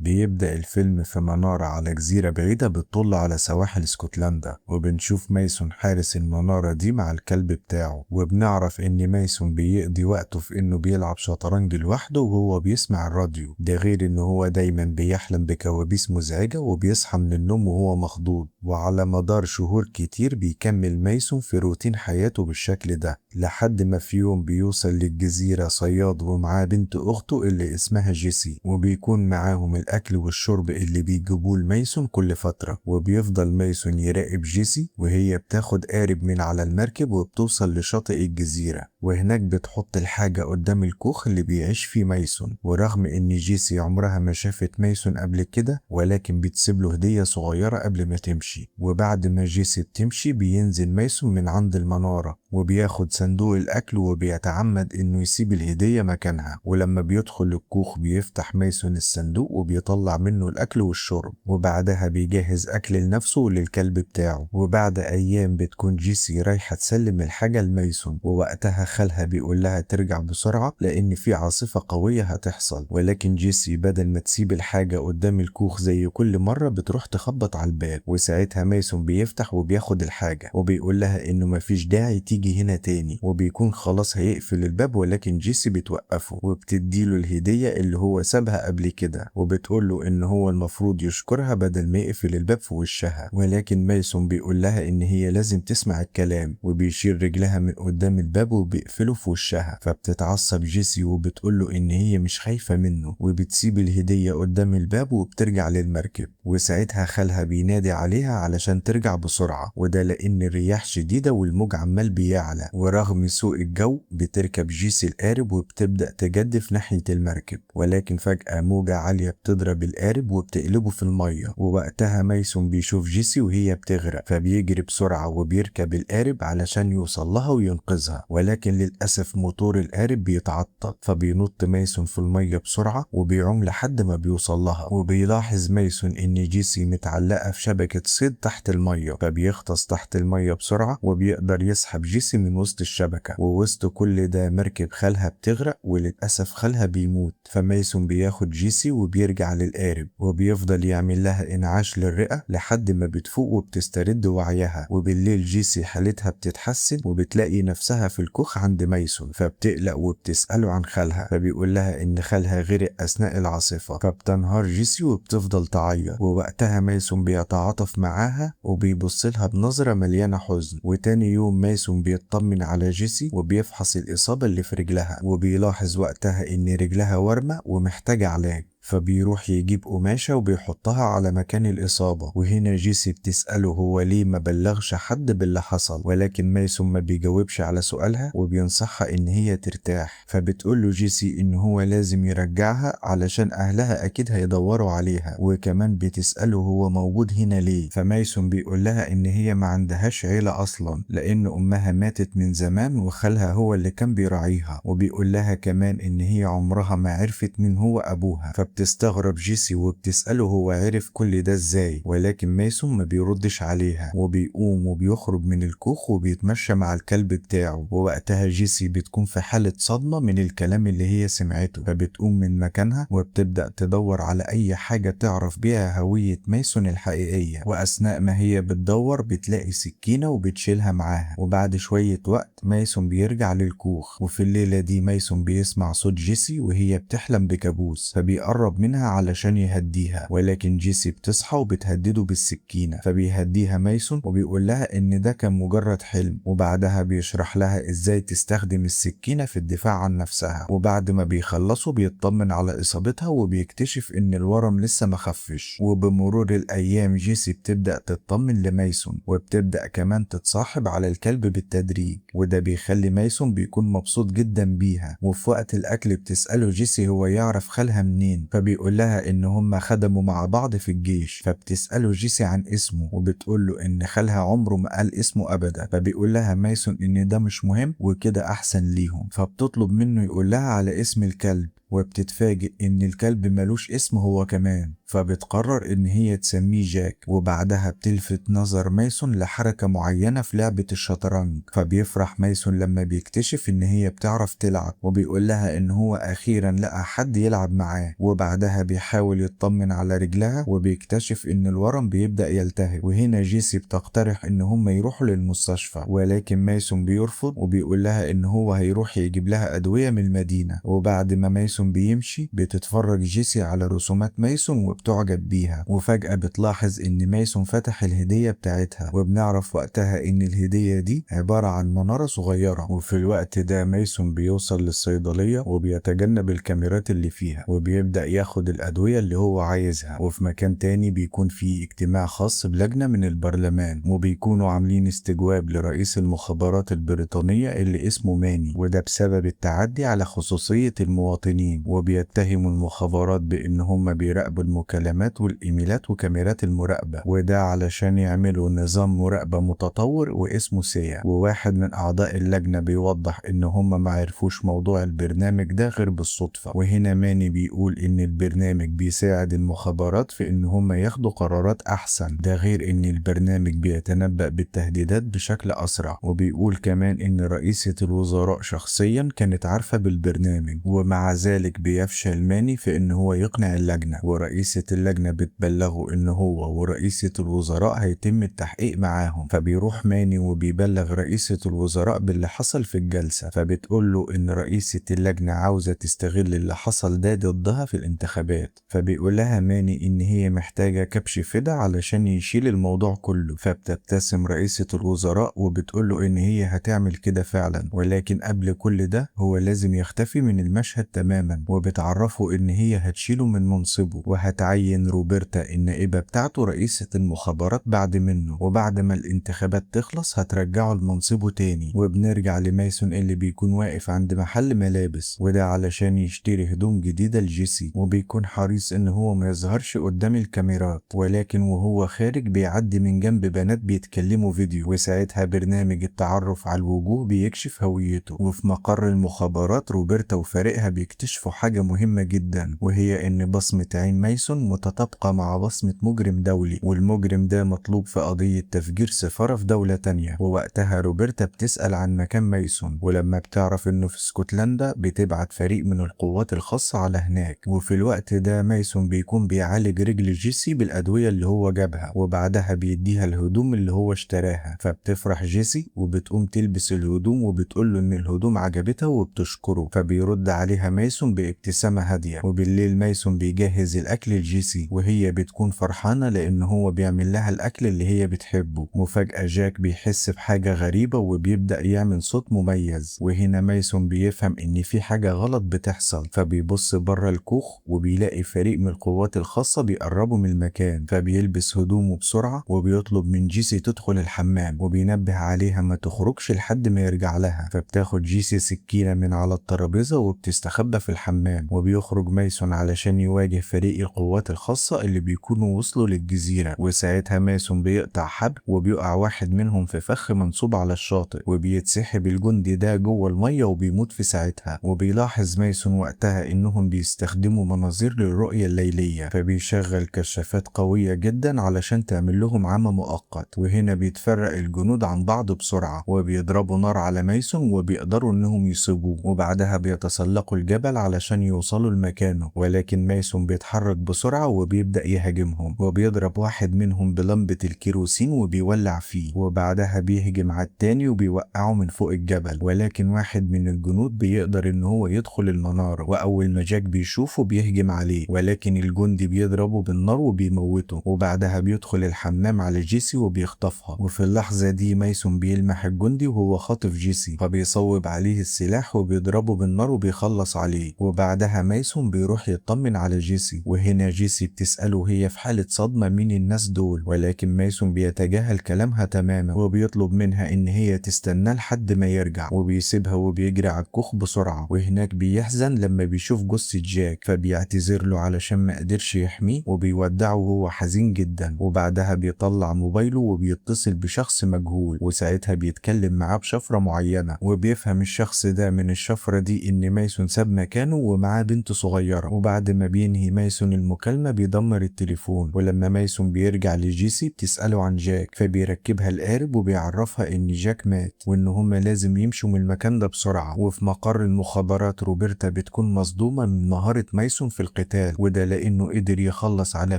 بيبدأ الفيلم في منارة على جزيرة بعيدة بتطل على سواحل اسكتلندا، وبنشوف مايسون حارس المنارة دي مع الكلب بتاعه، وبنعرف ان مايسون بيقضي وقته في انه بيلعب شطرنج لوحده وهو بيسمع الراديو ده، غير ان هو دايما بيحلم بكوابيس مزعجة وبيصحى من النوم وهو مخضوض. وعلى مدار شهور كتير بيكمل مايسون في روتين حياته بالشكل ده، لحد ما في يوم بيوصل للجزيرة صياد ومعاه بنت اخته اللي اسمها جيسي، وبيكون معاهم الاكل والشرب اللي بيجيبوه لمايسون كل فترة. وبيفضل مايسون يراقب جيسي وهي بتاخد قارب من على المركب وبتوصل لشاطئ الجزيرة، وهناك بتحط الحاجة قدام الكوخ اللي بيعيش فيه مايسون. ورغم ان جيسي عمرها ما شافت مايسون قبل كده، ولكن بتسيب له هدية صغيرة قبل ما تمشي. وبعد ما جيسي بتمشي بينزل مايسون من عند المنارة وبياخد صندوق الاكل وبيتعمد انه يسيب الهدية مكانها. ولما بيدخل الكوخ بيفتح مايسون الصندوق وبيطلع منه الاكل والشرب، وبعدها بيجهز اكل لنفسه وللكلب بتاعه. وبعد ايام بتكون جيسي رايحة تسلم الحاجة لمايسون، ووقتها خالها بيقول لها ترجع بسرعة لان في عاصفة قوية هتحصل. ولكن جيسي بدل ما تسيب الحاجة قدام الكوخ زي كل مرة بتروح تخبط على الباب، وساعتها مايسون بيفتح وبياخد الحاجة وبيقول لها انه مفيش داعي تيجي هنا تاني، وبيكون خلاص هيقفل الباب. ولكن جيسي بتوقفه وبتديله الهدية اللي هو سابها قبل كده، وبتقوله ان هو المفروض يشكرها بدل ما يقفل الباب في وشها. ولكن مايسون بيقول لها ان هي لازم تسمع الكلام، وبيشيل رجلها من قدام الباب وبيقفله في وشها. فبتتعصب جيسي وبتقوله ان هي مش خايفة منه، وبتسيب الهدية قدام الباب وبترجع للمركب. وساعتها خالها بينادي عليها علشان ترجع بسرعة، وده لان الرياح شديدة والموج عمال بيعلى. ورغم سوء الجو بتركب جيسي القارب وبتبدأ تجدف ناحية المركب، ولكن فجأة موجة عالية بتضرب القارب وبتقلبه في المية. ووقتها مايسون بيشوف جيسي وهي بتغرق، فبيجري بسرعة وبيركب القارب علشان يوصل لها وينقذها. ولكن للأسف موتور القارب بيتعطل، فبينط مايسون في المية بسرعة وبيعوم لحد ما بيوصل لها. وبيلاحظ مايسون ان جيسي متعلقة في شبكة صيد تحت المية، فبيغطس تحت المية بسرعة وبيقدر يسحب جيسي من وسط الشبكة. ووسط كل ده مركب خالها بتغرق، وللأسف خالها بيموت. فمايسون بياخد جيسي وبيرجع للقارب وبيفضل يعمل لها انعاش للرئة لحد ما بتفوق وبتسترد وعيها. وبالليل جيسي حالتها بتتحسن وبتلاقي نفسها في الكوخ عند مايسون، فبتقلق وبتسأله عن خالها، فبيقول لها ان خالها غرق اثناء العاصفة. فبتنهار جيسي وبتفضل تعيط، ووقتها مايسون بيتعاطف معاها وبيبص لها بنظرة مليانة حزن. وتاني يوم مايسون بيطمن على جيسي وبيفحص الإصابة اللي في رجلها، وبيلاحظ وقتها ان رجلها ورمة ومحتاجة علاج. فبيروح يجيب قماشة وبيحطها على مكان الإصابة. وهنا جيسي بتسأله هو ليه ما بلغش حد باللي حصل، ولكن مايسون ما بيجاوبش على سؤالها وبينصحها إن هي ترتاح. فبتقوله جيسي إن هو لازم يرجعها علشان أهلها أكيد هيدوروا عليها، وكمان بتسأله هو موجود هنا ليه. فمايسون بيقول لها إن هي ما عندهاش عيلة أصلا، لأن أمها ماتت من زمان وخالها هو اللي كان بيراعيها. وبيقول لها كمان إن هي عمرها ما عرفت مين هو أبوها. بتستغرب جيسي وبتسأله هو عرف كل ده ازاي، ولكن مايسون ما بيردش عليها. وبيقوم وبيخرج من الكوخ وبيتمشى مع الكلب بتاعه. ووقتها جيسي بتكون في حالة صدمة من الكلام اللي هي سمعته، فبتقوم من مكانها وبتبدأ تدور على أي حاجة تعرف بيها هوية مايسون الحقيقية. وأثناء ما هي بتدور بتلاقي سكينة وبتشيلها معاها. وبعد شوية وقت مايسون بيرجع للكوخ، وفي الليلة دي مايسون بيسمع صوت جيسي وهي بتحلم بكابوس، فبيقرب منها علشان يهديها. ولكن جيسي بتصحى وبتهدده بالسكينة، فبيهديها مايسون وبيقول لها ان ده كان مجرد حلم. وبعدها بيشرح لها ازاي تستخدم السكينة في الدفاع عن نفسها. وبعد ما بيخلصوا بيطمن على اصابتها وبيكتشف ان الورم لسه ما خفش. وبمرور الايام جيسي بتبدأ تطمن لمايسون، وبتبدأ كمان تتصاحب على الكلب بالتدريج، وده بيخلي مايسون بيكون مبسوط جدا بيها. وفي وقت الاكل بتسأله جيسي هو يعرف خالها منين، فبيقول لها ان هم خدموا مع بعض في الجيش. فبتسأله جيسي عن اسمه وبتقول له ان خالها عمره ما قال اسمه ابدا. فبيقول لها مايسون ان ده مش مهم وكده احسن ليهم. فبتطلب منه يقول لها على اسم الكلب، وبتتفاجئ ان الكلب ملوش اسم هو كمان، فبتقرر ان هي تسميه جاك. وبعدها بتلفت نظر مايسون لحركة معينة في لعبة الشطرنج، فبيفرح مايسون لما بيكتشف ان هي بتعرف تلعب، وبيقول لها ان هو اخيرا لقى حد يلعب معاه. وبعدها بيحاول يطمن على رجلها وبيكتشف ان الورم بيبدأ يلتهب. وهنا جيسي بتقترح ان هم يروحوا للمستشفى، ولكن مايسون بيرفض وبيقول لها ان هو هيروح يجيب لها ادوية من المدينة. وبعد ما مايسون بيمشي بتتفرج جيسي على رسومات مايسون وبتعجب بيها، وفجأة بتلاحظ ان مايسون فتح الهدية بتاعتها، وبنعرف وقتها ان الهدية دي عبارة عن منارة صغيرة. وفي الوقت ده مايسون بيوصل للصيدلية وبيتجنب الكاميرات اللي فيها، وبيبدأ ياخد الأدوية اللي هو عايزها. وفي مكان تاني بيكون فيه اجتماع خاص بلجنة من البرلمان، وبيكونوا عاملين استجواب لرئيس المخابرات البريطانية اللي اسمه ماني، وده بسبب التعدي على خصوصية المواطنين. وبيتهموا المخابرات بان هم بيراقبوا المكالمات والايميلات وكاميرات المراقبة، وده علشان يعملوا نظام مراقبة متطور واسمه سيا. وواحد من اعضاء اللجنة بيوضح ان هم ما عرفوش موضوع البرنامج ده غير بالصدفة. وهنا ماني بيقول ان البرنامج بيساعد المخابرات في ان هم ياخدوا قرارات احسن، ده غير ان البرنامج بيتنبأ بالتهديدات بشكل اسرع. وبيقول كمان ان رئيسة الوزراء شخصيا كانت عارفة بالبرنامج، ومع ذلك بيفشل ماني في ان هو يقنع اللجنة. ورئيسة اللجنة بتبلغه ان هو ورئيسة الوزراء هيتم التحقيق معاهم، فبيروح ماني وبيبلغ رئيسة الوزراء باللي حصل في الجلسة، فبتقول له ان رئيسة اللجنة عاوزة تستغل اللي حصل ده ضدها في الانتخابات. فبيقول لها ماني ان هي محتاجة كبش فدا علشان يشيل الموضوع كله. فبتبتسم رئيسة الوزراء وبتقول له ان هي هتعمل كده فعلا، ولكن قبل كل ده هو لازم يختفي من المشهد تماما. وبتعرفه ان هي هتشيله من منصبه وهتعين روبرتا النائبة بتاعته رئيسة المخابرات بعد منه، وبعد ما الانتخابات تخلص هترجعه لمنصبه تاني. وبنرجع لمايسون اللي بيكون واقف عند محل ملابس، وده علشان يشتري هدوم جديدة لجيسي، وبيكون حريص ان هو ما يظهرش قدام الكاميرات. ولكن وهو خارج بيعدي من جنب بنات بيتكلموا فيديو، وساعتها برنامج التعرف على الوجوه بيكشف هويته. وفي مقر المخابرات روبرتا وفريقها بيكتشفوا حاجة مهمة جدا، وهي ان بصمة عين مايسون متطابقة مع بصمة مجرم دولي، والمجرم ده مطلوب في قضية تفجير سفارة في دولة تانية. ووقتها روبرتا بتسأل عن مكان مايسون، ولما بتعرف انه في اسكتلندا بتبعت فريق من القوات الخاصة على هناك. وفي الوقت ده مايسون بيكون بيعالج رجل جيسي بالأدوية اللي هو جابها، وبعدها بيديها الهدوم اللي هو اشتراها. فبتفرح جيسي وبتقوم تلبس الهدوم وبتقول له ان الهدوم عجبتها وبتشكره. فبيرد عليها مايسون بابتسامة هادية. وبالليل مايسون بيجهز الاكل لجيسي، وهي بتكون فرحانة لان هو بيعمل لها الاكل اللي هي بتحبه. وفجأة جاك بيحس بحاجة غريبة وبيبدأ يعمل صوت مميز، وهنا مايسون بيفهم ان في حاجة غلط بتحصل. فبيبص بره الكوخ وبيلاقي فريق من القوات الخاصة بيقربوا من المكان، فبيلبس هدومه بسرعة وبيطلب من جيسي تدخل الحمام، وبينبه عليها ما تخرجش لحد ما يرجع لها. فبتاخد جيسي سكينة من على الترابيزة وبتستخبى في الحمام. وبيخرج مايسون علشان يواجه فريق القوات الخاصة اللي بيكونوا وصلوا للجزيرة. وساعتها مايسون بيقطع حبل وبيقع واحد منهم في فخ منصوب على الشاطئ، وبيتسحب الجندي ده جوه المية وبيموت في ساعتها. وبيلاحظ مايسون وقتها انهم بيستخدموا مناظير للرؤية الليلية، فبيشغل كشافات قوية جدا علشان تعمل لهم عمى مؤقت. وهنا بيتفرق الجنود عن بعض بسرعة وبيضربوا نار على مايسون وبيقدروا انهم يصيبوه. وبعدها بيتسلقوا الجبل علشان يوصلوا لمكانه، ولكن مايسون بيتحرك بسرعة وبيبدأ يهاجمهم، وبيضرب واحد منهم بلمبة الكيروسين وبيولع فيه. وبعدها بيهجم على التاني وبيوقعه من فوق الجبل، ولكن واحد من الجنود بيقدر ان هو يدخل المنارة. واول ما جاك بيشوفه بيهجم عليه، ولكن الجندي بيضربه بالنار وبيموته. وبعدها بيدخل الحمام على جيسي وبيخطفها. وفي اللحظة دي مايسون بيلمح الجندي وهو خاطف جيسي، فبيصوب عليه السلاح وبيضربه بالنار وبيخلص عليه. وبعدها مايسون بيروح يطمن على جيسي، وهنا جيسي بتسأله هي في حالة صدمة مين الناس دول، ولكن مايسون بيتجاهل كلامها تماما وبيطلب منها ان هي تستنى لحد ما يرجع. وبيسيبها وبيجري على الكوخ بسرعة، وهناك بيحزن لما بيشوف جثة جاك، فبيعتذر له علشان ما قدرش يحميه وبيودعه وهو حزين جدا. وبعدها بيطلع موبايله وبيتصل بشخص مجهول، وساعتها بيتكلم معاه بشفرة معينة، وبيفهم الشخص ده من الشفرة دي ان مايسون ساب مكان مكانه ومعاه بنت صغيرة. وبعد ما بينهي مايسون المكالمة بيدمر التليفون، ولما مايسون بيرجع لجيسي بتسأله عن جاك، فبيركبها القارب وبيعرفها ان جاك مات وان هما لازم يمشوا من المكان ده بسرعة. وفي مقر المخابرات روبرتا بتكون مصدومة من مهارة مايسون في القتال، وده لانه قدر يخلص على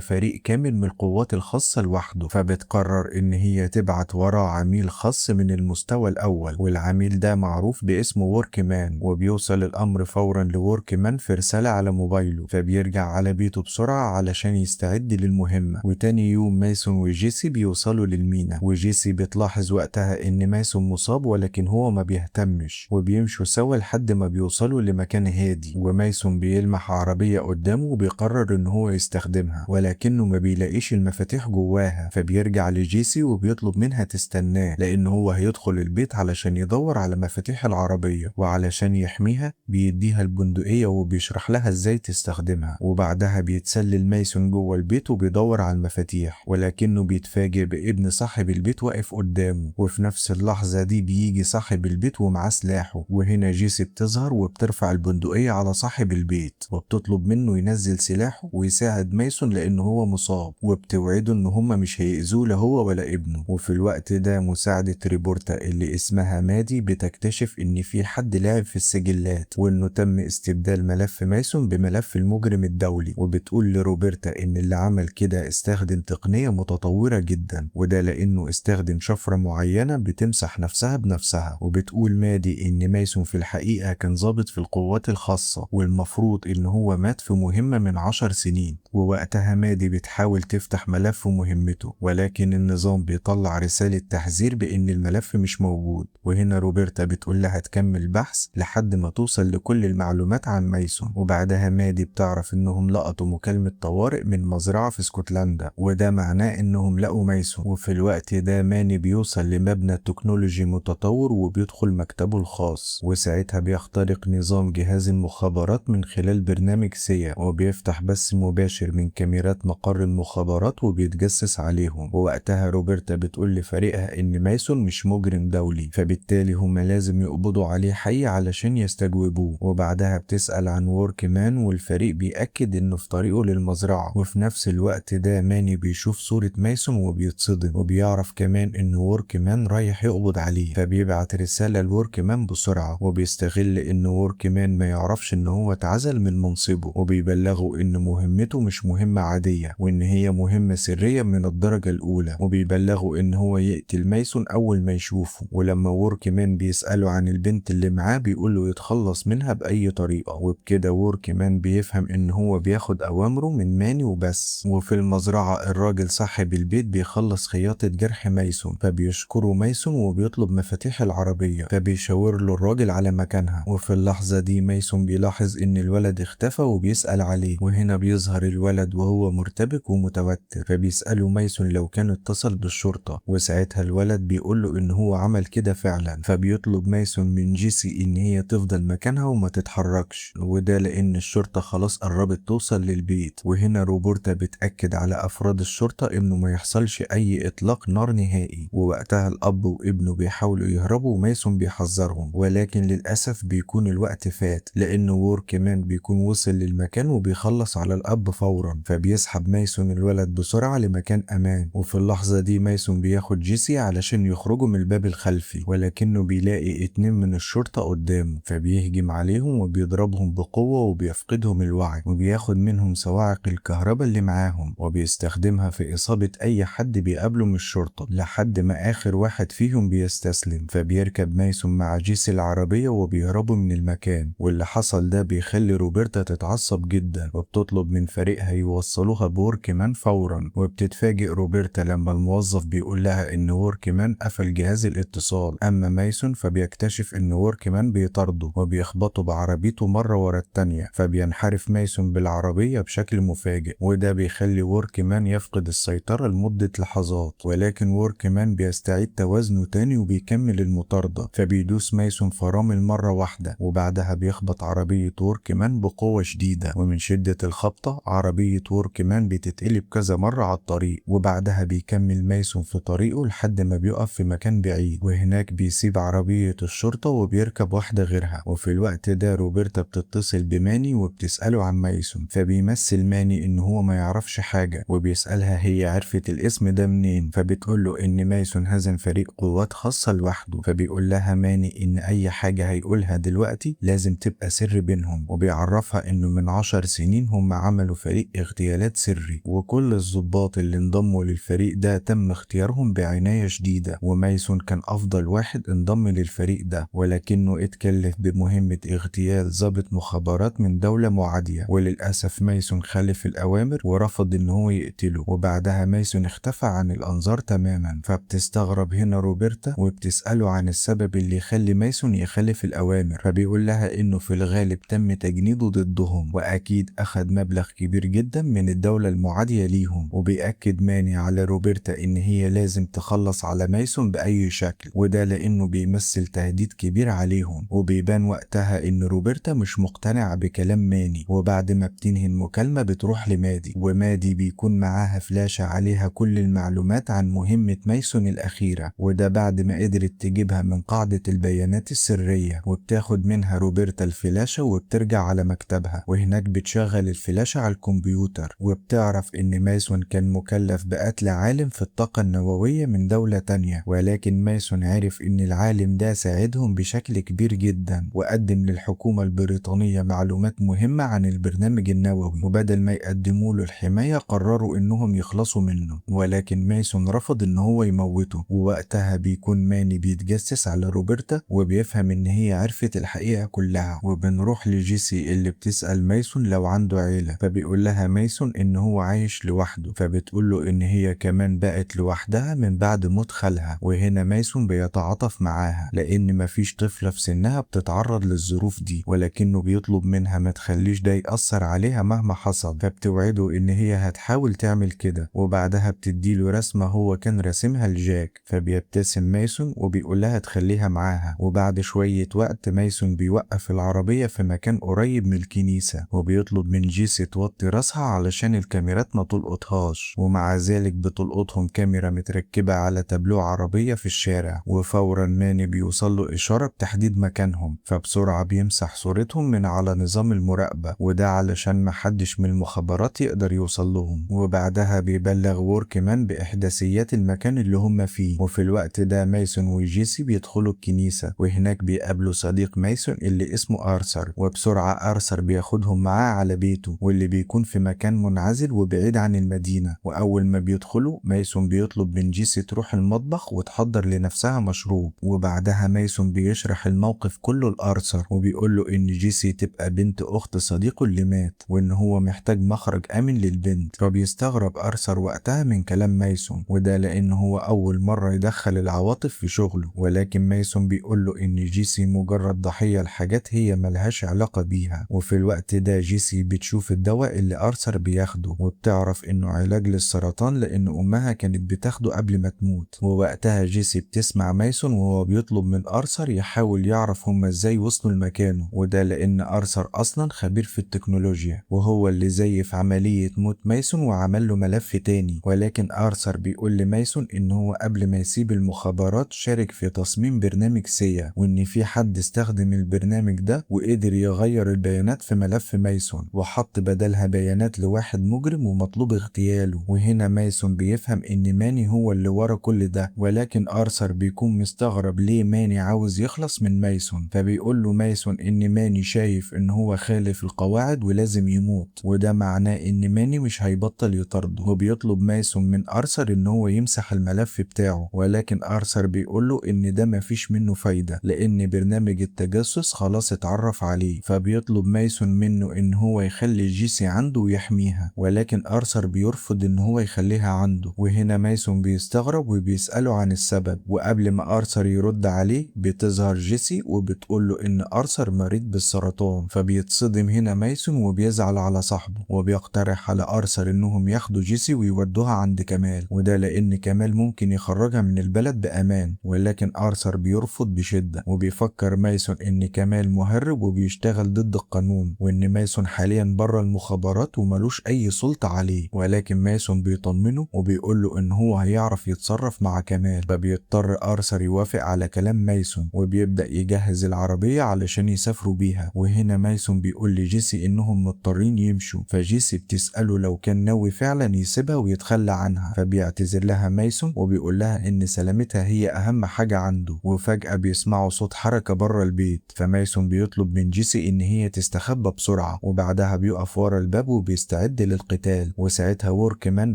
فريق كامل من القوات الخاصة لوحده. فبتقرر ان هي تبعت وراه عميل خاص من المستوى الاول، والعميل ده معروف باسمه ووركمان. وبيوصل الامر فورا لوركمان في رسالة على موبايله، فبيرجع على بيته بسرعة علشان يستعد للمهمة. وتاني يوم مايسون وجيسي بيوصلوا للمينا، وجيسي بتلاحظ وقتها ان مايسون مصاب ولكن هو ما بيهتمش، وبيمشوا سوا لحد ما بيوصلوا لمكان هادي. ومايسون بيلمح عربية قدامه وبيقرر ان هو يستخدمها، ولكنه ما بيلاقيش المفاتيح جواها. فبيرجع لجيسي وبيطلب منها تستناه لان هو هيدخل البيت علشان يدور على مفاتيح العربية، وعلشان يحميها بيديها البندقية وبيشرح لها ازاي تستخدمها. وبعدها بيتسلل مايسون جوه البيت وبيدور على المفاتيح، ولكنه بيتفاجئ بابن صاحب البيت واقف قدامه. وفي نفس اللحظة دي بيجي صاحب البيت ومعاه سلاحه، وهنا جيسي بتظهر وبترفع البندقية على صاحب البيت وبتطلب منه ينزل سلاحه ويساعد مايسون لانه هو مصاب، وبتوعده ان هما مش هيأذوه لا هو ولا ابنه. وفي الوقت ده مساعدة ريبورتا اللي اسمها مادي بتكتشف ان في حد لعب في السجلات، وانه تم استبدال ملف مايسون بملف المجرم الدولي. وبتقول لروبرتا ان اللي عمل كده استخدم تقنية متطورة جدا، وده لانه استخدم شفرة معينة بتمسح نفسها بنفسها. وبتقول مادي ان مايسون في الحقيقة كان ضابط في القوات الخاصة، والمفروض ان هو مات في مهمة من 10 سنين. ووقتها مادي بتحاول تفتح ملف مهمته، ولكن النظام بيطلع رسالة تحذير بان الملف مش موجود. وهنا روبرتا بتقول لها تكمل بحث لحد ما توصل لكل المعلومات عن مايسون. وبعدها مادي بتعرف انهم لقطوا مكالمة طوارئ من مزرعة في اسكتلندا، وده معناه انهم لقوا مايسون. وفي الوقت ده ماني بيوصل لمبنى تكنولوجي متطور وبيدخل مكتبه الخاص، وساعتها بيخترق نظام جهاز المخابرات من خلال برنامج سيا، وبيفتح بث مباشر من كاميرات مقر المخابرات وبيتجسس عليهم. ووقتها روبرتا بتقول لفريقها ان مايسون مش مجرم دولي، فبالتالي هم لازم يقبضوا عليه حي علشان يستجوبوه. وبعدها بتسأل عن ووركمان، والفريق بيأكد انه في طريقه للمزرعة. وفي نفس الوقت ده ماني بيشوف صورة مايسون وبيتصدم، وبيعرف كمان ان ووركمان رايح يقبض عليه، فبيبعت رسالة لوركمان بسرعة، وبيستغل ان ووركمان ما يعرفش ان هو اتعزل من منصبه، وبيبلغه ان مهمته مش مهمة عادية وان هي مهمة سرية من الدرجة الاولى. وبيبلغه ان هو يقتل مايسون اول ما يشوفه. ولما ووركمان بيسأله عن البنت اللي معاه بيقوله يتخلص منها بأي طريقة. وبكده ووركمان بيفهم ان هو بياخد اوامره من ماني وبس. وفي المزرعة الراجل صاحب البيت بيخلص خياطة جرح مايسون، فبيشكره مايسون وبيطلب مفاتيح العربية، فبيشاور له الراجل على مكانها. وفي اللحظة دي مايسون بيلاحظ ان الولد اختفى وبيسأل عليه، وهنا بيظهر الولد وهو مرتبك ومتوتر، فبيسأله مايسون لو كان اتصل بالشرطة. وساعتها الولد بيقوله ان هو عمل كده فعلا، فبيطلب مايسون من جيسي ان هي تفضل مكانها وما تتحركش، وده لان الشرطة خلاص قربت توصل للبيت. وهنا روبرتا بتأكد على افراد الشرطة انه ما يحصلش اي اطلاق نار نهائي. ووقتها الاب وابنه بيحاولوا يهربوا ومايسون بيحذرهم، ولكن للاسف بيكون الوقت فات لان ووركمان بيكون وصل للمكان وبيخلص على الاب فورا. فبيسحب مايسون الولد بسرعة لمكان امان. وفي اللحظة دي مايسون بياخد جيسي علشان يخرجوا من الباب الخلفي، ولكنه بيلاقي 2 من الشرطة قدامه، فبيهجم عليهم وبيضربهم بقوة وبيفقدهم الوعي، وبياخد منهم صواعق الكهرباء اللي معاهم وبيستخدمها في إصابة أي حد بيقابله من الشرطة لحد ما آخر واحد فيهم بيستسلم. فبيركب مايسون مع جيسي العربية وبيهربوا من المكان. واللي حصل ده بيخلي روبرتا تتعصب جدا، وبتطلب من فريقها يوصلوها بوركمان فورا. وبتتفاجئ روبرتا لما الموظف بيقول لها ان ووركمان قفل جهاز الاتصال. اما مايسون فبيكتشف ان ووركمان بيطارده وبيخبطه بعربيته مرة ورا التانية، فبينحرف مايسون بالعربية بشكل مفاجئ، وده بيخلي ووركمان يفقد السيطرة لمدة لحظات. ولكن ووركمان بيستعيد توازنه تاني وبيكمل المطاردة، فبيدوس مايسون فرامل مرة واحدة، وبعدها بيخبط عربية ووركمان بقوة شديدة، ومن شدة الخبطة عربية ووركمان بتتقلب كذا مرة على الطريق. وبعدها بيكمل مايسون في طريقه لحد ما بيقف في مكان بعيد، وهناك بيسيب عربية الشرطة وبيركب واحدة غيرها. وفي الوقت ده روبرتا روبرتا بتتصل بماني وبتسأله عن مايسون، فبيمثل ماني ان هو ما يعرفش حاجة، وبيسألها هي عرفت الاسم ده منين، فبتقوله ان مايسون هزم فريق قوات خاصة لوحده. فبيقول لها ماني ان اي حاجة هيقولها دلوقتي لازم تبقى سر بينهم، وبيعرفها انه من 10 سنين هم عملوا فريق اغتيالات سري، وكل الضباط اللي انضموا للفريق ده تم اختيارهم بعناية شديدة، ومايسون كان افضل واحد انضم للفريق ده، ولكنه اتكلف بمهمة اغتيال ضابط مخابرات من دولة معادية، وللأسف مايسون خالف الأوامر ورفض إن هو يقتله، وبعدها مايسون اختفى عن الأنظار تماما. فبتستغرب هنا روبرتا وبتسأله عن السبب اللي يخلي مايسون يخالف الأوامر، فبيقول لها إنه في الغالب تم تجنيده ضدهم، وأكيد أخد مبلغ كبير جدا من الدولة المعادية ليهم. وبيأكد ماني على روبرتا إن هي لازم تخلص على مايسون بأي شكل، وده لأنه بيمثل تهديد كبير عليهم. وبيبان وقتها إن روبرتا مش مقتنعة بكلام ماني، وبعد ما بتنهي المكالمة بتروح لمادي، ومادي بيكون معاها فلاشة عليها كل المعلومات عن مهمة مايسون الأخيرة، وده بعد ما قدرت تجيبها من قاعدة البيانات السرية. وبتاخد منها روبرتا الفلاشة وبترجع على مكتبها، وهناك بتشغل الفلاشة على الكمبيوتر، وبتعرف إن مايسون كان مكلف بقتل عالم في الطاقة النووية من دولة تانية، ولكن مايسون عرف إن العالم ده ساعدهم بشكل كبير جدا، وقدم للحكومة البريطانية معلومات مهمة عن البرنامج النووي، وبدل ما يقدموا له الحماية قرروا إنهم يخلصوا منه، ولكن مايسون رفض إن هو يموته. ووقتها بيكون ماني بيتجسس على روبرتا وبيفهم إن هي عرفت الحقيقة كلها. وبنروح لجيسي اللي بتسأل مايسون لو عنده عيلة، فبيقول لها مايسون إن هو عايش لوحده، فبتقول له إن هي كمان بقت لوحدها من بعد موت خالها. وهنا مايسون بيتعاطف معاها لأن مفيش طفلة في سنها بتتعرض للظروف دي، ولكنه بيطلب منها ما تخليش ده يأثر عليها مهما حصل، فبتوعده إن هي هتحاول تعمل كده. وبعدها بتديله رسمة هو كان راسمها لجاك، فبيبتسم مايسون وبيقول لها تخليها معاها. وبعد شوية وقت مايسون بيوقف العربية في مكان قريب من الكنيسة، وبيطلب من جيسي توطي راسها علشان الكاميرات ما تلقطهاش، ومع ذلك بتلقطهم كاميرا متركبة على تابلو عربية في الشارع. وفورا ماني بيوصل له إشارة بتحديد مكانهم، فبسرعة بيمسح صورتهم من على نظام المراقبة، وده علشان محدش من المخابرات يقدر يوصل لهم. وبعدها بيبلغ ووركمان بإحداثيات المكان اللي هم فيه. وفي الوقت ده مايسون وجيسي بيدخلوا الكنيسة، وهناك بيقابلوا صديق مايسون اللي اسمه أرثر، وبسرعة أرثر بياخدهم معاه على بيته، واللي بيكون في مكان منعزل وبعيد عن المدينة. وأول ما بيدخلوا مايسون بيطلب من جيسي تروح المطبخ وتحضر لنفسها مشروب، وبعدها مايسون بيشرح الموقف كله لأرثر، وبيقول له إن جيسي تبقى بنت أخت صديقه اللي مات، وإن هو محتاج مخرج آمن للبنت. فبيستغرب أرثر وقتها من كلام مايسون، وده لأن هو أول مرة يدخل العواطف في شغله. ولكن مايسون بيقول له إن جيسي مجرد ضحية لحاجات هي ملهاش علاقة بيها. وفي الوقت ده جيسي بتشوف الدواء اللي أرثر بياخده، وبتعرف إنه علاج للسرطان لأن أمها كانت بتاخده قبل ما تموت. ووقتها جيسي بتسمع مايسون وهو بيطلب من أرثر يحاول يعرف هما إزاي وصلوا لمكانه، وده لأن أرثر أصلا خبير في التكنولوجيا، وهو اللي زيف عملية موت مايسون وعمل له ملف تاني. ولكن أرثر بيقول لمايسون إن هو قبل ما يسيب المخابرات شارك في تصميم برنامج سيا، وإن في حد استخدم البرنامج ده وقدر يغير البيانات في ملف مايسون وحط بدلها بيانات لواحد مجرم ومطلوب اغتياله. وهنا مايسون بيفهم إن ماني هو اللي ورا كل ده، ولكن أرثر بيكون مستغرب ليه ماني عاوز يخلص من مايسون، فبيقول له مايسون إن ماني شايف إن هو خالف القواعد ولازم يموت، وده معناه إن ماني مش هيبطل يطارده. وبيطلب مايسون من أرثر إن هو يمسح الملف بتاعه، ولكن أرثر بيقول له إن ده مفيش منه فايدة لأن برنامج التجسس خلاص اتعرف عليه. فبيطلب مايسون منه إن هو يخلي جيسي عنده ويحميها، ولكن أرثر بيرفض إن هو يخليها عنده. وهنا مايسون بيستغرب وبيسأله عن السبب، وقبل ما أرثر يرد عليه بتظهر جيسي وبتقول له إن أرثر مريض بالسرطان. فبيتصدم هنا مايسون وبيزعل على صاحبه، وبيقترح على أرثر إنهم ياخدوا جيسي ويودوها عند كمال، وده لأن كمال ممكن يخرجها من البلد بأمان. ولكن أرثر بيرفض بشدة، وبيفكر مايسون إن كمال مهرب وبيشتغل ضد القانون، وإن مايسون حاليا بره المخابرات وملوش أي سلطة عليه. ولكن مايسون بيطمنه وبيقول له إن هو هيعرف يتصرف مع كمال. فبيضطر أرثر يوافق على كلام مايسون، وبيبدأ يجهز العربية علشان يسافروا يسافروا بيها. وهنا مايسون بيقول لجيسي انهم مضطرين يمشوا، فجيسي بتسأله لو كان ناوي فعلا يسيبها ويتخلى عنها، فبيعتذر لها مايسون وبيقول لها ان سلامتها هي اهم حاجة عنده. وفجأة بيسمعوا صوت حركة بره البيت، فمايسون بيطلب من جيسي ان هي تستخبى بسرعة، وبعدها بيقف ورا الباب وبيستعد للقتال. وساعتها ووركمان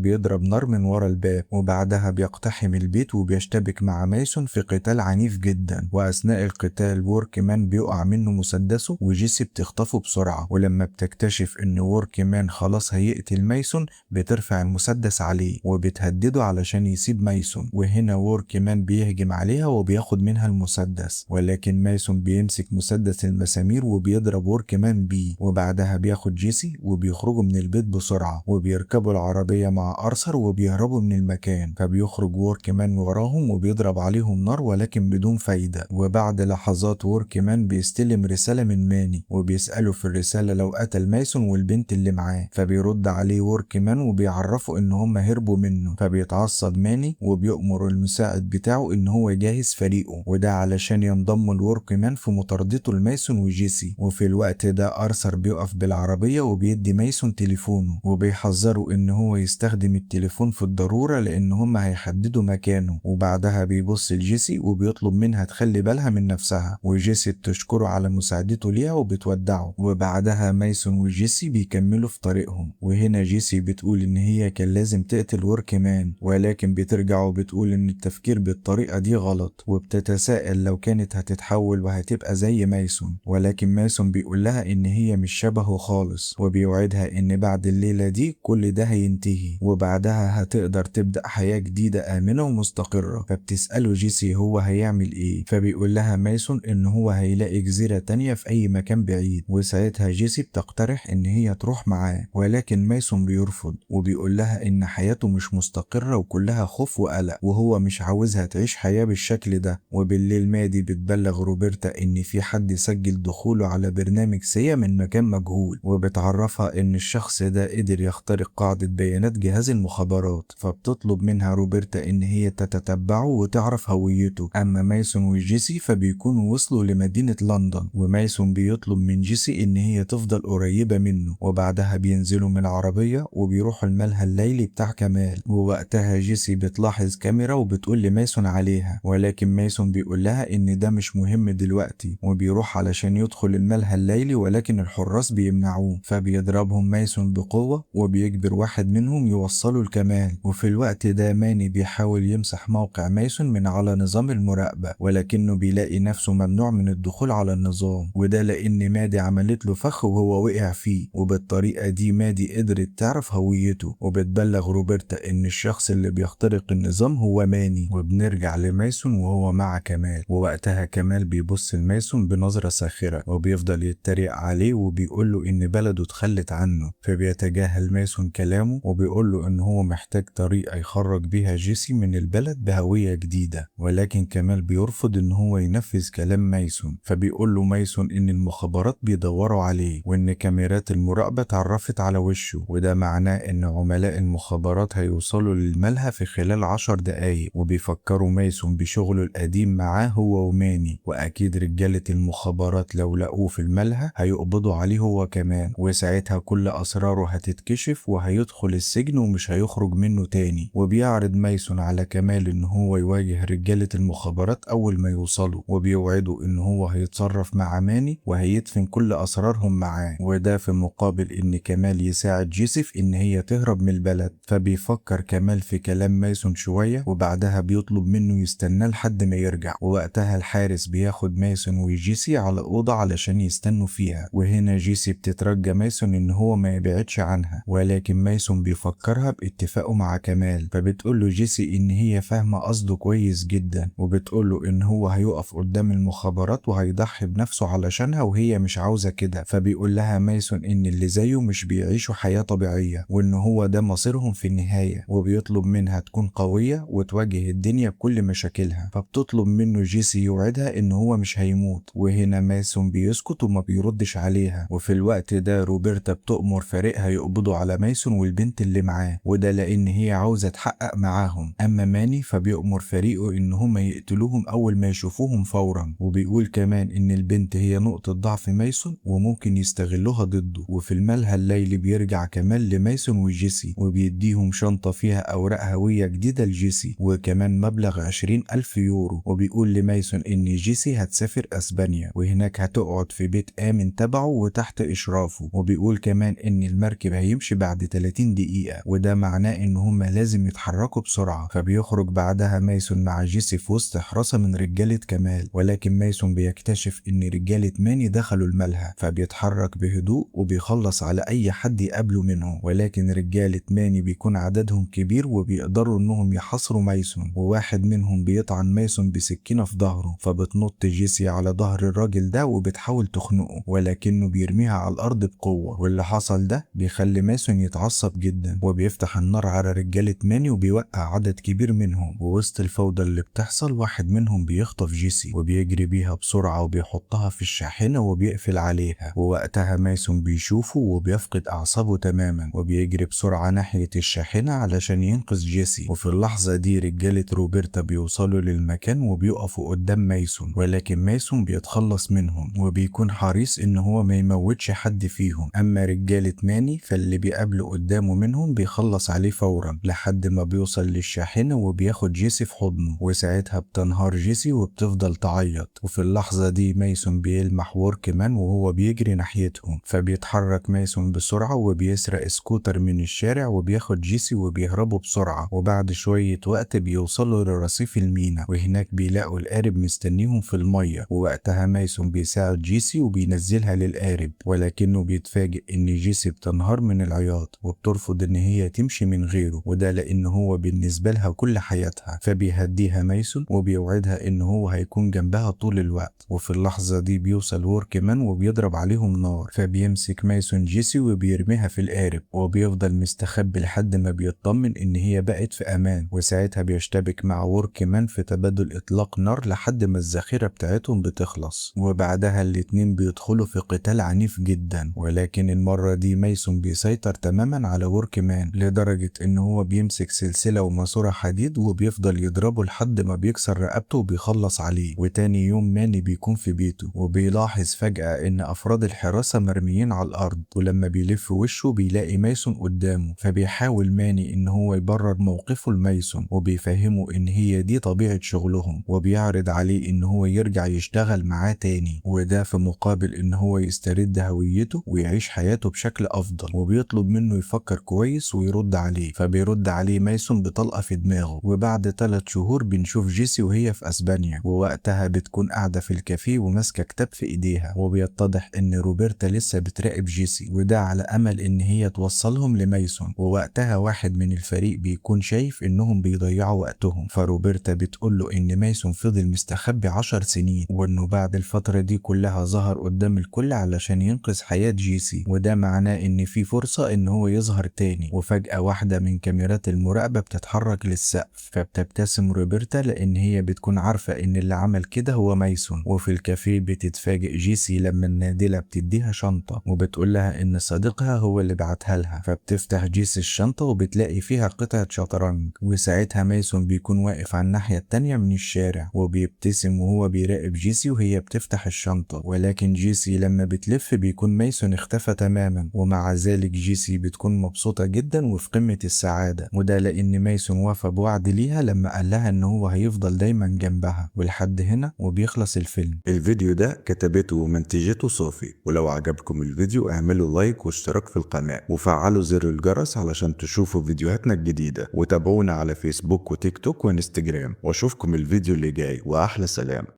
بيضرب نار من ورا الباب، وبعدها بيقتحم البيت وبيشتبك مع مايسون في قتال عنيف جدا. واثناء القتال ووركمان بيقع منه مسدسه وجيسي بتخطفه بسرعة، ولما بتكتشف ان ووركمان خلاص هيقتل مايسون بترفع المسدس عليه وبتهدده علشان يسيب مايسون. وهنا ووركمان بيهجم عليها وبياخد منها المسدس، ولكن مايسون بيمسك مسدس المسامير وبيضرب ووركمان بيه. وبعدها بياخد جيسي وبيخرجوا من البيت بسرعة وبيركبوا العربية مع أرثر وبيهربوا من المكان. فبيخرج ووركمان وراهم وبيضرب عليهم نار ولكن بدون فايدة. وبعد لحظات ووركمان بيستلم رسالة من ماني وبيسأله في الرسالة لو قتل مايسون والبنت اللي معاه، فبيرد عليه ووركمان وبيعرفوا ان هم هربوا منه. فبيتعصب ماني وبيأمر المساعد بتاعه ان هو يجهز فريقه، وده علشان ينضموا لوركمان في مطاردته لمايسون وجيسي. وفي الوقت ده أرثر بيقف بالعربية وبيدي مايسون تليفونه وبيحذروا ان هو يستخدم التليفون في الضرورة لان هم هيحددوا مكانه. وبعدها بيبص لجيسي وبيطلب منها تخلي بالها من نفسها، وجيسي بتشكره على مساعدته ليها وبتودعه. وبعدها مايسون وجيسي بيكملوا في طريقهم. وهنا جيسي بتقول ان هي كان لازم تقتل ووركمان، ولكن بترجع وبتقول ان التفكير بالطريقة دي غلط، وبتتساءل لو كانت هتتحول وهتبقى زي مايسون. ولكن مايسون بيقول لها ان هي مش شبهه خالص، وبيوعدها ان بعد الليلة دي كل ده هينتهي وبعدها هتقدر تبدأ حياة جديدة آمنة ومستقرة. فبتسأله جيسي هو هيعمل ايه، فبيقول لها مايسون ان هو هيلاقي جزيرة تانية في اي مكان بعيد. وساعتها جيسي بتقترح ان هي تروح معاه، ولكن مايسون بيرفض وبيقول لها ان حياته مش مستقرة وكلها خوف وقلق، وهو مش عاوزها تعيش حياة بالشكل ده. وبالليل مادي بتبلغ روبرتا ان في حد سجل دخوله على برنامج سيا من مكان مجهول، وبتعرفها ان الشخص ده قدر يخترق قاعدة بيانات جهاز المخابرات. فبتطلب منها روبرتا ان هي تتتبعه وتعرف هويته. اما مايسون وجيسي فبيكونوا وصلوا لمدينة لندن، ومايسون بيطلب من جيسي ان هي تفضل قريبة منه. وبعدها بينزلوا من العربية وبيروحوا الملهى الليلي بتاع كمال. ووقتها جيسي بتلاحظ كاميرا وبتقول لمايسون عليها، ولكن مايسون بيقول لها ان ده مش مهم دلوقتي، وبيروح علشان يدخل الملهى الليلي ولكن الحراس بيمنعوه. فبيضربهم مايسون بقوة وبيجبر واحد منهم يوصله لكمال. وفي الوقت ده ماني بيحاول يمسح موقع مايسون من على نظام المراقبة، ولكنه بيلاقي نفسه ممنوع من الدخول على النظام، وده لان مادي عملت له فخ وهو وقع فيه. وبالطريقة دي مادي قدرت تعرف هويته، وبتبلغ روبرتا ان الشخص اللي بيخترق النظام هو ماني. وبنرجع لمايسون وهو مع كمال، ووقتها كمال بيبص لمايسون بنظرة ساخرة وبيفضل يتريق عليه وبيقول له ان بلده اتخلت عنه. فبيتجاهل مايسون كلامه وبيقول له ان هو محتاج طريقة يخرج بيها جيسي من البلد بهوية جديدة، ولكن كمال بيرفض ان هو ينفذ كلام مايسون. فبيقول له مايسون ان المخابرات بيدوروا عليه وان كاميرات المراقبة اتعرفت على وشه، وده معناه ان عملاء المخابرات هيوصلوا للملهى في خلال 10 دقايق. وبيفكروا مايسون بشغله القديم معاه هو وماني، واكيد رجالة المخابرات لو لقوه في الملهى هيقبضوا عليه هو كمان، وساعتها كل اسراره هتتكشف وهيدخل السجن ومش هيخرج منه تاني. وبيعرض مايسون على كمال ان هو يواجه رجالة المخابرات اول ما يوصلوا، وبيوعده ان هو هيتصرف مع ماني وهيدفن كل اسرارهم معاه، وده في مقابل ان كمال يساعد جيسي في ان هي تهرب من البلد. فبيفكر كمال في كلام مايسون شوية وبعدها بيطلب منه يستناه لحد ما يرجع. ووقتها الحارس بياخد مايسون وجيسي على أوضة علشان يستنوا فيها. وهنا جيسي بتترجى مايسون ان هو ما يبعدش عنها، ولكن مايسون بيفكرها باتفاقه مع كمال. فبتقول له جيسي ان هي فاهمة قصده كويس جدا، وبتقول له ان هو هيقف قدام المخابرات وهيضحي بنفسه علشانها وهي مش عاوزة كده. فبيقول لها مايسون ان اللي زيه مش بيعيشوا حياة طبيعية وان هو ده مصيرهم في النهاية، وبيطلب منها تكون قوية وتواجه الدنيا بكل مشاكلها. فبتطلب منه جيسي يوعدها ان هو مش هيموت. وهنا مايسون بيسكت وما بيردش عليها. وفي الوقت ده روبرتا بتؤمر فريقها يقبضوا على مايسون والبنت اللي معاه، وده لان هي عاوزة تحقق معاهم. اما ماني فبيؤمر فريقه ان هم يقتلوهم اول ما يشوفوهم فورا، وبيقول كمان ان البنت هي هي نقطة ضعف مايسون وممكن يستغلوها ضده. وفي الملهى الليلي بيرجع كمان لمايسون وجيسي وبيديهم شنطة فيها أوراق هوية جديدة لجيسي وكمان مبلغ 20,000 يورو، وبيقول لمايسون إن جيسي هتسافر أسبانيا وهناك هتقعد في بيت آمن تبعه وتحت إشرافه. وبيقول كمان إن المركب هيمشي بعد 30 دقيقة وده معناه إن هما لازم يتحركوا بسرعة. فبيخرج بعدها مايسون مع جيسي في وسط حراسة من رجالة كمال، ولكن مايسون بيكتشف إن رجالة ماني دخلوا الملهى فبيتحرك بهدوء وبيخلص على أي حد يقابله منهم. ولكن رجالة ماني بيكون عددهم كبير وبيقدروا إنهم يحاصروا مايسون، وواحد منهم بيطعن مايسون بسكينة في ظهره فبتنط جيسي على ظهر الراجل ده وبتحاول تخنقه ولكنه بيرميها على الأرض بقوة. واللي حصل ده بيخلي مايسون يتعصب جدا وبيفتح النار على رجالة ماني وبيوقع عدد كبير منهم. ووسط الفوضى اللي بتحصل واحد منهم بيخطف جيسي وبيجري بيها بسرعة وبيحطها في الشاحنة وبيقفل عليها. ووقتها مايسون بيشوفه وبيفقد أعصابه تماما وبيجري بسرعة ناحية الشاحنة علشان ينقذ جيسي. وفي اللحظة دي رجالة روبرتا بيوصلوا للمكان وبيقفوا قدام مايسون، ولكن مايسون بيتخلص منهم وبيكون حريص إن هو ما يموتش حد فيهم. أما رجالة ماني فاللي بيقابله قدامه منهم بيخلص عليه فورا لحد ما بيوصل للشاحنة وبياخد جيسي في حضنه، وساعتها بتنهار جيسي وبتفضل تعيط. وفي اللحظة دي مايسون بيلمح ووركمان وهو بيجري ناحيتهم فبيتحرك مايسون بسرعة وبيسرق سكوتر من الشارع وبياخد جيسي وبيهربوا بسرعة. وبعد شوية وقت بيوصلوا لرصيف المينا وهناك بيلاقوا القارب مستنيهم في المية، ووقتها مايسون بيساعد جيسي وبينزلها للقارب، ولكنه بيتفاجئ ان جيسي بتنهار من العياط وبترفض ان هي تمشي من غيره، وده لان هو بالنسبة لها كل حياتها. فبيهديها مايسون وبيوعدها ان هو هيكون جنبها طول الوقت. وفي اللحظة دي بيوصل ووركمان وبيضرب عليهم نار فبيمسك مايسون جيسي وبيرميها في القارب وبيفضل مستخبي لحد ما بيطمن ان هي بقت في امان. وساعتها بيشتبك مع ووركمان في تبادل اطلاق نار لحد ما الذخيرة بتاعتهم بتخلص، وبعدها الاتنين بيدخلوا في قتال عنيف جدا. ولكن المرة دي مايسون بيسيطر تماما على ووركمان لدرجة ان هو بيمسك سلسلة وماسورة حديد وبيفضل يضربه لحد ما بيكسر رقبته وبيخلص عليه. وتاني يوم ماني بيكون في بيته وبيلاحظ فجأة ان افراد الحراسة مرميين على الارض، ولما بيلف وشه بيلاقي مايسون قدامه فبيحاول ماني ان هو يبرر موقفه لمايسون وبيفهمه ان هي دي طبيعة شغلهم، وبيعرض عليه ان هو يرجع يشتغل معاه تاني وده في مقابل ان هو يسترد هويته ويعيش حياته بشكل افضل، وبيطلب منه يفكر كويس ويرد عليه. فبيرد عليه مايسون بطلقة في دماغه. وبعد 3 شهور بنشوف جيسي وهي في اسبانيا، ووقتها بتكون قاعدة في الكافيه وماسكة كتاب في ايديها، وبيتضح ان روبرتا لسه بتراقب جيسي وده على امل ان هي توصلهم لمايسون. ووقتها واحد من الفريق بيكون شايف انهم بيضيعوا وقتهم، فروبرتا بتقوله ان مايسون فضل مستخبي 10 سنين وانه بعد الفترة دي كلها ظهر قدام الكل علشان ينقذ حياة جيسي، وده معناه ان في فرصة ان هو يظهر تاني. وفجأة واحدة من كاميرات المراقبة بتتحرك للسقف فبتبتسم روبرتا لان هي بتكون عارفة ان اللي عمل كده هو مايسون. وفي الكافيه بتتفاجئ جيسي لما النادلة بتديها شنطة وبتقول لها ان صديقها هو اللي بعتها لها، فبتفتح جيسي الشنطة وبتلاقي فيها قطعة شطرنج. وساعتها مايسون بيكون واقف على الناحية التانية من الشارع وبيبتسم وهو بيراقب جيسي وهي بتفتح الشنطة، ولكن جيسي لما بتلف بيكون مايسون اختفى تماما. ومع ذلك جيسي بتكون مبسوطة جدا وفي قمة السعادة، وده لان مايسون وفى بوعد ليها لما قال لها ان هو هيفضل دايما جنبها. ولحد هنا وبيخلص الفيلم. الفيديو ده كتبته ومنتجته صوفي، ولو عجبكم الفيديو اعملوا لايك واشتراك في القناة وفعلوا زر الجرس علشان تشوفوا فيديوهاتنا الجديدة، وتابعونا على فيسبوك وتيك توك وانستجرام، واشوفكم الفيديو اللي جاي، واحلى سلام.